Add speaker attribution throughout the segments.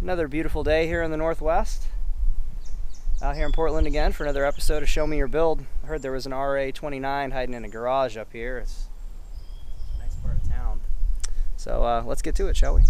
Speaker 1: Another beautiful day here in the Northwest. Out here in Portland again for another episode of Show Me Your Build. I heard there was an Ra29 hiding in a garage up here. It's a nice part of town. So let's get to it, shall we?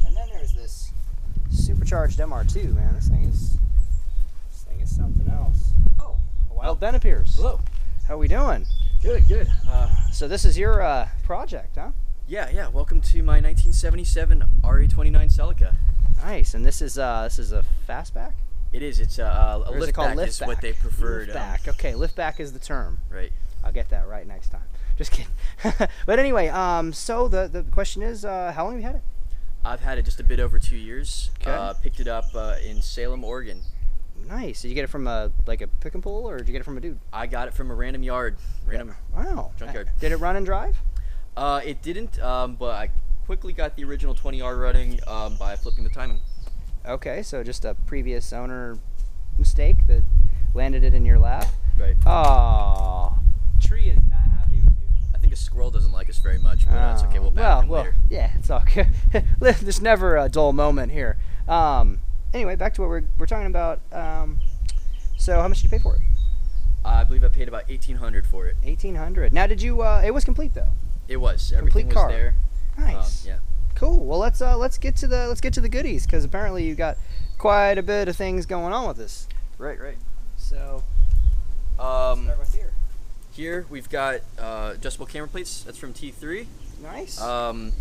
Speaker 1: And then there's this supercharged MR2, man. This thing is something else. Oh, a wild Ben appears.
Speaker 2: Hello.
Speaker 1: How are we doing?
Speaker 2: Good, good.
Speaker 1: So this is your project, huh?
Speaker 2: Yeah. Welcome to my 1977 Ra29 Celica.
Speaker 1: Nice. And this is a fastback?
Speaker 2: It is. It's a liftback is what they preferred.
Speaker 1: Liftback. Okay, liftback is the term.
Speaker 2: Right.
Speaker 1: I'll get that right next time. Just kidding. But anyway, so the question is, how long have you had it?
Speaker 2: I've had it just a bit over 2 years.
Speaker 1: Okay.
Speaker 2: Picked it up in Salem, Oregon.
Speaker 1: Nice. Did you get it from a pick and pull, or did you get it from a dude?
Speaker 2: I got it from a random yard.
Speaker 1: Wow.
Speaker 2: Junkyard.
Speaker 1: Did it run and drive?
Speaker 2: It didn't, but I quickly got the original 20R running by flipping the timing.
Speaker 1: Okay, so just a previous owner mistake that landed it in your lap.
Speaker 2: Right.
Speaker 1: Oh, tree is not happy with you.
Speaker 2: I think a squirrel doesn't like us very much, but it's okay. We'll back him later.
Speaker 1: Yeah, it's all good. There's never a dull moment here. Anyway, back to what we're talking about. So how much did you pay for it?
Speaker 2: I believe I paid about $1,800 for it.
Speaker 1: $1,800. Now, did you? It was complete though.
Speaker 2: It was. Everything was there.
Speaker 1: Nice.
Speaker 2: Yeah.
Speaker 1: Cool. Well, let's get to the goodies, because apparently you got quite a bit of things going on with this.
Speaker 2: Right.
Speaker 1: So, start with here.
Speaker 2: Here we've got adjustable camera plates. That's from T3.
Speaker 1: Nice.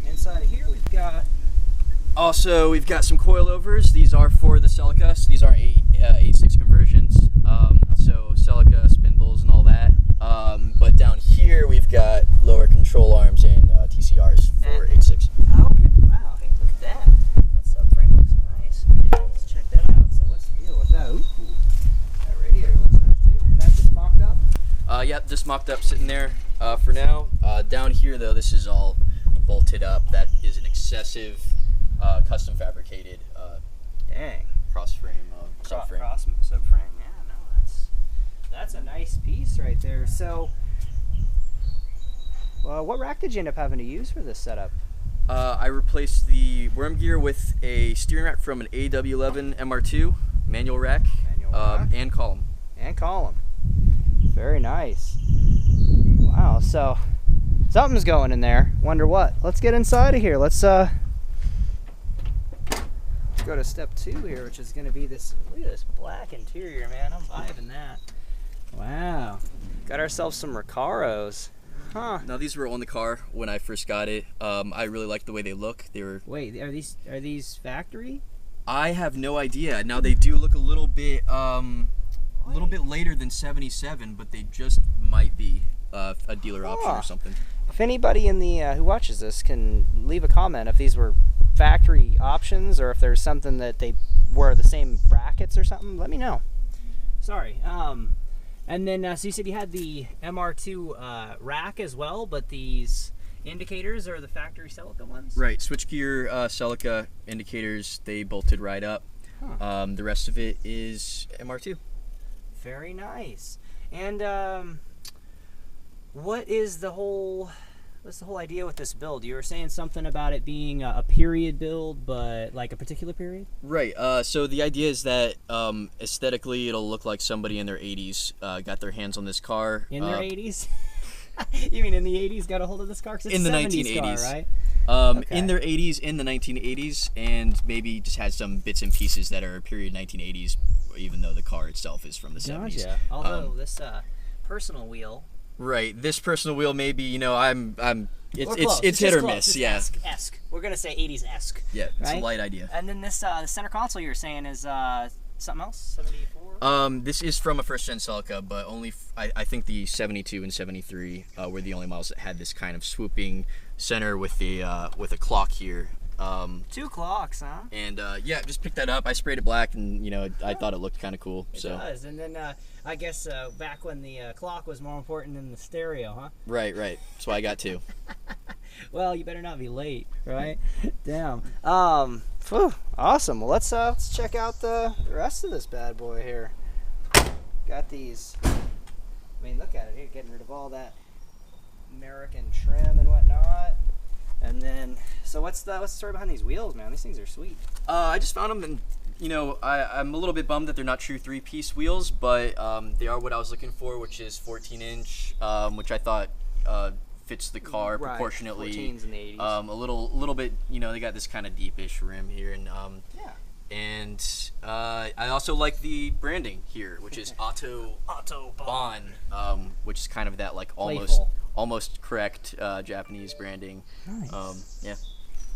Speaker 2: Inside of here we've got we've got some coilovers. These are for the Celica. So these aren't 8.6 conversions. So Celica spindles and all that. But down here we've got lower control arms and TCRs for 8.6.
Speaker 1: Okay. Wow. Hey, look at that. That subframe looks nice. Let's check that out. So what's the deal with that? Ooh, that radiator looks nice too. And that's just mocked up?
Speaker 2: Yep, just mocked up, sitting there for now. Down here though, this is all bolted up. That is an xcessive, custom fabricated cross frame subframe.
Speaker 1: Cross subframe. Yeah, no, that's a nice piece right there. So, what rack did you end up having to use for this setup?
Speaker 2: I replaced the worm gear with a steering rack from an AW11 MR2 manual rack, and column.
Speaker 1: Very nice. Wow. So something's going in there. Wonder what? Let's get inside of here. Let's go to step 2 here, which is going to be this. Look at this black interior, man. I'm vibing that. Wow. Got ourselves some Recaros. Huh.
Speaker 2: Now these were on the car when I first got it. I really liked the way they look. They were.
Speaker 1: Wait, are these factory?
Speaker 2: I have no idea. Now they do look a little bit later than 77, but they just might be a dealer option or something.
Speaker 1: If anybody in the who watches this can leave a comment if these were factory options or if there's something that they were the same brackets or something, let me know. Sorry. And then, so you said you had the MR2 rack as well, but these indicators are the factory Celica ones?
Speaker 2: Right, switchgear Celica indicators, they bolted right up.
Speaker 1: Huh.
Speaker 2: The rest of it is MR2.
Speaker 1: Very nice. And what's the whole idea with this build? You were saying something about it being a period build, but like a particular period?
Speaker 2: Right. So the idea is that aesthetically it'll look like somebody in their 80s got their hands on this car.
Speaker 1: In their 80s? You mean in the 80s got a hold of this car? 'Cause it's
Speaker 2: in the
Speaker 1: 70s
Speaker 2: 1980s.
Speaker 1: car, right?
Speaker 2: Okay. In their 80s, in the 1980s, and maybe just has some bits and pieces that are period 1980s, even though the car itself is from the 70s.
Speaker 1: Gotcha. Although this personal wheel.
Speaker 2: Right. This personal wheel, maybe, it's hit or miss.
Speaker 1: It's
Speaker 2: Yeah.
Speaker 1: esque. We're gonna say 80s-esque.
Speaker 2: Yeah. It's
Speaker 1: right?
Speaker 2: a light idea.
Speaker 1: And then this the center console you're saying is something else? 74?
Speaker 2: This is from a first-gen Celica, but only I think the 72 and 73 were the only models that had this kind of swooping center with a clock here.
Speaker 1: 2 clocks, huh?
Speaker 2: And yeah, just picked that up. I sprayed it black, and I thought it looked kind of cool.
Speaker 1: It does. And then I guess back when the clock was more important than the stereo, huh?
Speaker 2: Right. That's why I got 2.
Speaker 1: Well, you better not be late, right? Damn. Awesome. Well, let's check out the rest of this bad boy here. Got these. I mean, look at it here, getting rid of all that American trim and whatnot. And So what's the story behind these wheels, man? These things are sweet.
Speaker 2: I just found them, and you know, I'm a little bit bummed that they're not true 3-piece wheels, but they are what I was looking for, which is 14-inch, which I thought fits the car proportionately.
Speaker 1: 14s in the 80s.
Speaker 2: A little bit, you know, they got this kind of deepish rim here, and
Speaker 1: yeah.
Speaker 2: And I also like the branding here, which is Autobahn, which is kind of that like almost correct Japanese branding.
Speaker 1: Nice.
Speaker 2: Yeah.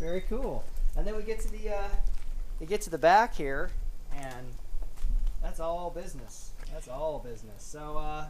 Speaker 1: Very cool. And then we get to the back here, and that's all business. That's all business. So,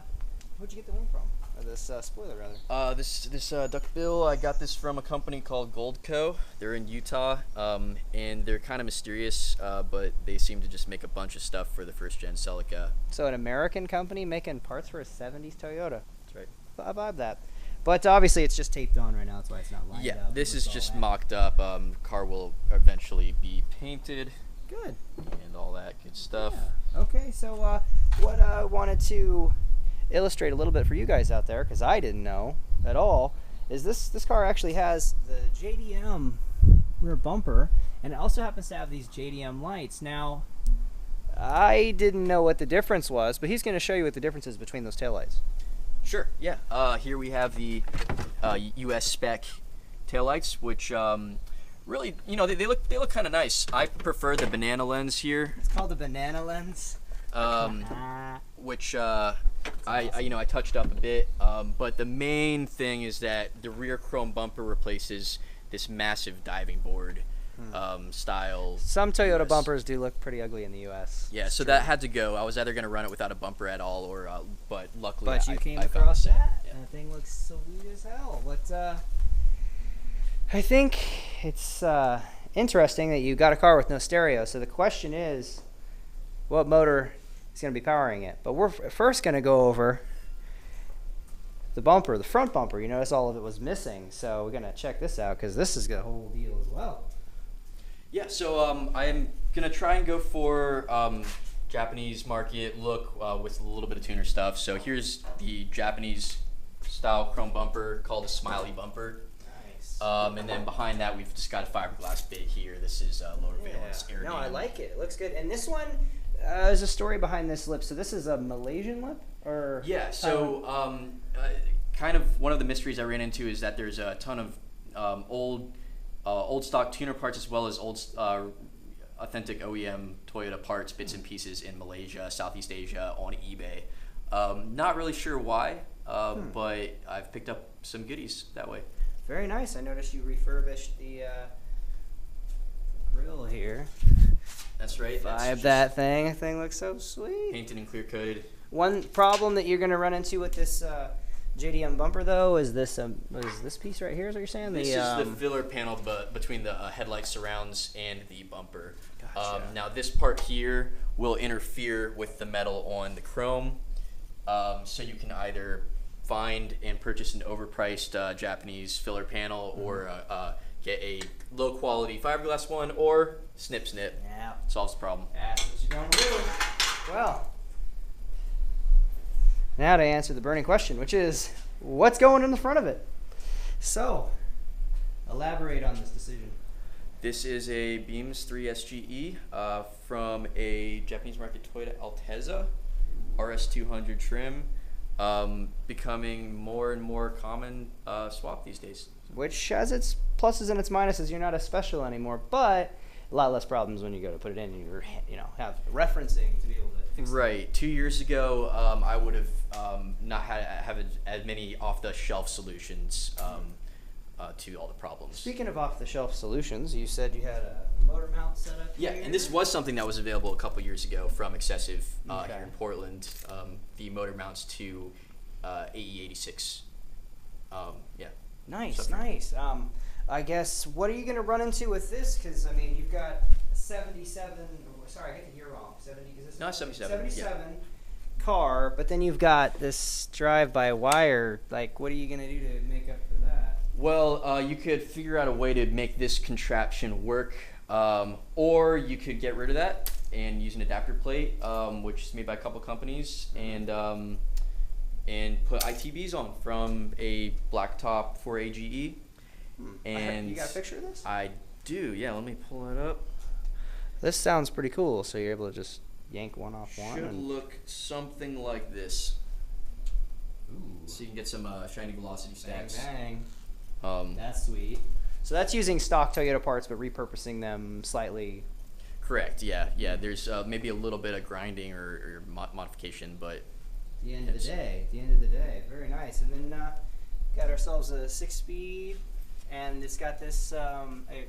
Speaker 1: where'd you get the wing from? Or this spoiler, rather?
Speaker 2: This duckbill, I got this from a company called Goldco. They're in Utah, and they're kind of mysterious, but they seem to just make a bunch of stuff for the first-gen Celica.
Speaker 1: So an American company making parts for a 70s Toyota.
Speaker 2: That's right.
Speaker 1: I vibe that. But obviously it's just taped on right now, that's why it's not lined up.
Speaker 2: Yeah, this is just mocked up. Car will eventually be painted.
Speaker 1: Good.
Speaker 2: And all that good stuff.
Speaker 1: Yeah. Okay, so what I wanted to illustrate a little bit for you guys out there, because I didn't know at all, is this car actually has the JDM rear bumper, and it also happens to have these JDM lights. Now, I didn't know what the difference was, but he's going to show you what the difference is between those taillights.
Speaker 2: Sure, yeah. Here we have the US spec taillights, which really, you know, they look kind of nice. I prefer the banana lens here.
Speaker 1: It's called the banana lens.
Speaker 2: Which I touched up a bit, but the main thing is that the rear chrome bumper replaces this massive diving board style.
Speaker 1: Some Toyota bumpers do look pretty ugly in the U.S.
Speaker 2: Yeah, so that had to go. I was either going to run it without a bumper at all, or but luckily
Speaker 1: I
Speaker 2: came
Speaker 1: across that.
Speaker 2: Yeah.
Speaker 1: And the thing looks sweet as hell. But I think it's interesting that you got a car with no stereo. So the question is, what motor is going to be powering it? But we're first going to go over the bumper, the front bumper. You notice all of it was missing, so we're going to check this out because this is the whole deal as well.
Speaker 2: Yeah, so I'm going to try and go for Japanese market look with a little bit of tuner stuff. So here's the Japanese style chrome bumper called a Smiley Bumper.
Speaker 1: Nice.
Speaker 2: And then behind that we've just got a fiberglass bit here. This is lower valence air.
Speaker 1: No, I like it. It looks good. And this one, there's a story behind this lip. So this is a Malaysian lip? Or
Speaker 2: yeah, so kind of one of the mysteries I ran into is that there's a ton of old stock tuner parts as well as old authentic OEM Toyota parts, bits and pieces in Malaysia, Southeast Asia on eBay. Not really sure why, but I've picked up some goodies that way.
Speaker 1: Very nice. I noticed you refurbished the grill here.
Speaker 2: That's right.
Speaker 1: Vibe that thing. That thing looks so sweet.
Speaker 2: Painted and clear coated.
Speaker 1: One problem that you're going to run into with this JDM bumper, though, is this piece right here, is what you're saying?
Speaker 2: This is the filler panel between the headlight surrounds and the bumper.
Speaker 1: Gotcha.
Speaker 2: Now this part here will interfere with the metal on the chrome, so you can either find and purchase an overpriced Japanese filler panel, or get a low quality fiberglass one, or snip.
Speaker 1: Yeah.
Speaker 2: Solves the problem.
Speaker 1: That's what you're going to do. Well, now to answer the burning question, which is, what's going in the front of it? So, elaborate on this decision.
Speaker 2: This is a Beams 3 SGE from a Japanese market Toyota Altezza RS200 trim, becoming more and more common swap these days.
Speaker 1: Which has its pluses and its minuses. You're not as special anymore, but a lot less problems when you go to put it in and you're, have referencing to be able to fix it.
Speaker 2: Right. 2 years ago, I would have not have as many off-the-shelf solutions to all the problems.
Speaker 1: Speaking of off-the-shelf solutions, you said you had a motor mount set up
Speaker 2: Yeah,
Speaker 1: here.
Speaker 2: and this was something that was available a couple years ago from Xcessive
Speaker 1: Okay.
Speaker 2: here in Portland. The motor mounts to AE86. Yeah.
Speaker 1: Nice, nice. I guess, what are you going to run into with this? Because, you've got a 77, sorry, I get the year wrong. 70, is this
Speaker 2: No, 77.
Speaker 1: 77 car, but then you've got this drive-by-wire. Like, what are you going to do to make up for that?
Speaker 2: Well, you could figure out a way to make this contraption work, or you could get rid of that and use an adapter plate, which is made by a couple companies, and put ITBs on from a blacktop for AGE. And
Speaker 1: you got a picture of this?
Speaker 2: I do. Yeah, let me pull it up.
Speaker 1: This sounds pretty cool. So you're able to just yank one off one.
Speaker 2: Should look something like this. Ooh. So you can get some shiny velocity stacks.
Speaker 1: Bang, bang. That's sweet. So that's using stock Toyota parts, but repurposing them slightly.
Speaker 2: Correct. Yeah. Yeah. There's maybe a little bit of grinding or modification, but.
Speaker 1: At the end of the day. Very nice. And then got ourselves a 6-speed, and it's got this a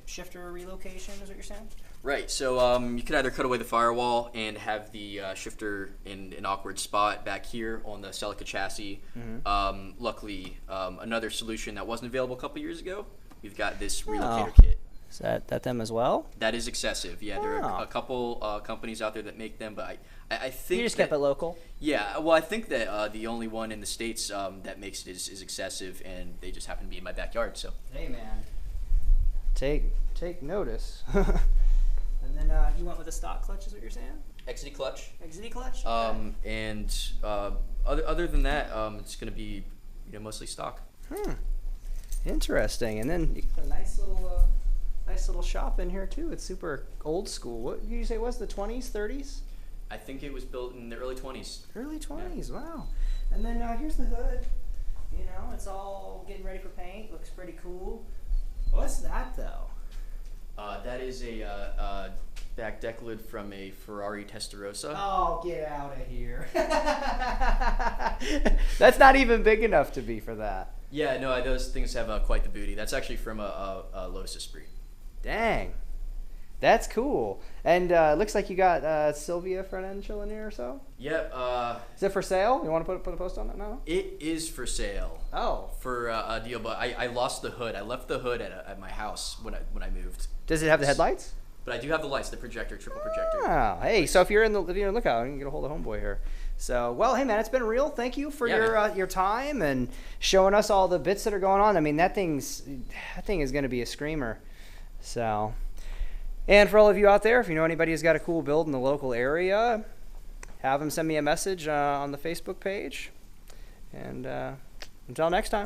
Speaker 1: shifter relocation. Is what you're saying?
Speaker 2: Right. So you could either cut away the firewall and have the shifter in an awkward spot back here on the Celica chassis. Luckily, another solution that wasn't available a couple years ago. We've got this relocator kit.
Speaker 1: Is that them as well?
Speaker 2: That is xcessive. Yeah, there are a couple companies out there that make them, but I think
Speaker 1: you just kept it local.
Speaker 2: Yeah, well, I think that the only one in the States that makes it is xcessive, and they just happen to be in my backyard. So.
Speaker 1: Hey man, take notice. And then you went with a stock clutch, is what you're saying?
Speaker 2: XD clutch.
Speaker 1: XD clutch. Okay.
Speaker 2: And other than that, it's going to be mostly stock.
Speaker 1: Interesting. And then you got a nice little shop in here too. It's super old school. What did you say it was? The 20s, 30s?
Speaker 2: I think it was built in the early 20s.
Speaker 1: Early 20s. Yeah. Wow. And then here's the hood. It's all getting ready for paint. Looks pretty cool. What's that though?
Speaker 2: That is a back deck lid from a Ferrari Testarossa.
Speaker 1: Oh, get out of here. That's not even big enough to be for that.
Speaker 2: Yeah, no, those things have quite the booty. That's actually from a Lotus Esprit.
Speaker 1: Dang. That's cool. And it looks like you got Sylvia front end chilling here or so?
Speaker 2: Yep.
Speaker 1: Is it for sale? You want to put a post on it now?
Speaker 2: It is for sale.
Speaker 1: Oh.
Speaker 2: For a deal, but I lost the hood. I left the hood at my house when I moved.
Speaker 1: Does it have the headlights?
Speaker 2: But I do have the lights, the projector, triple projector.
Speaker 1: Oh, hey, so if you're in the lookout, you can get a hold of Homeboy here. So, well, hey man, it's been real. Thank you for your time and showing us all the bits that are going on. I mean, that thing is going to be a screamer. So, and for all of you out there, if you know anybody who's got a cool build in the local area, have them send me a message on the Facebook page. And until next time.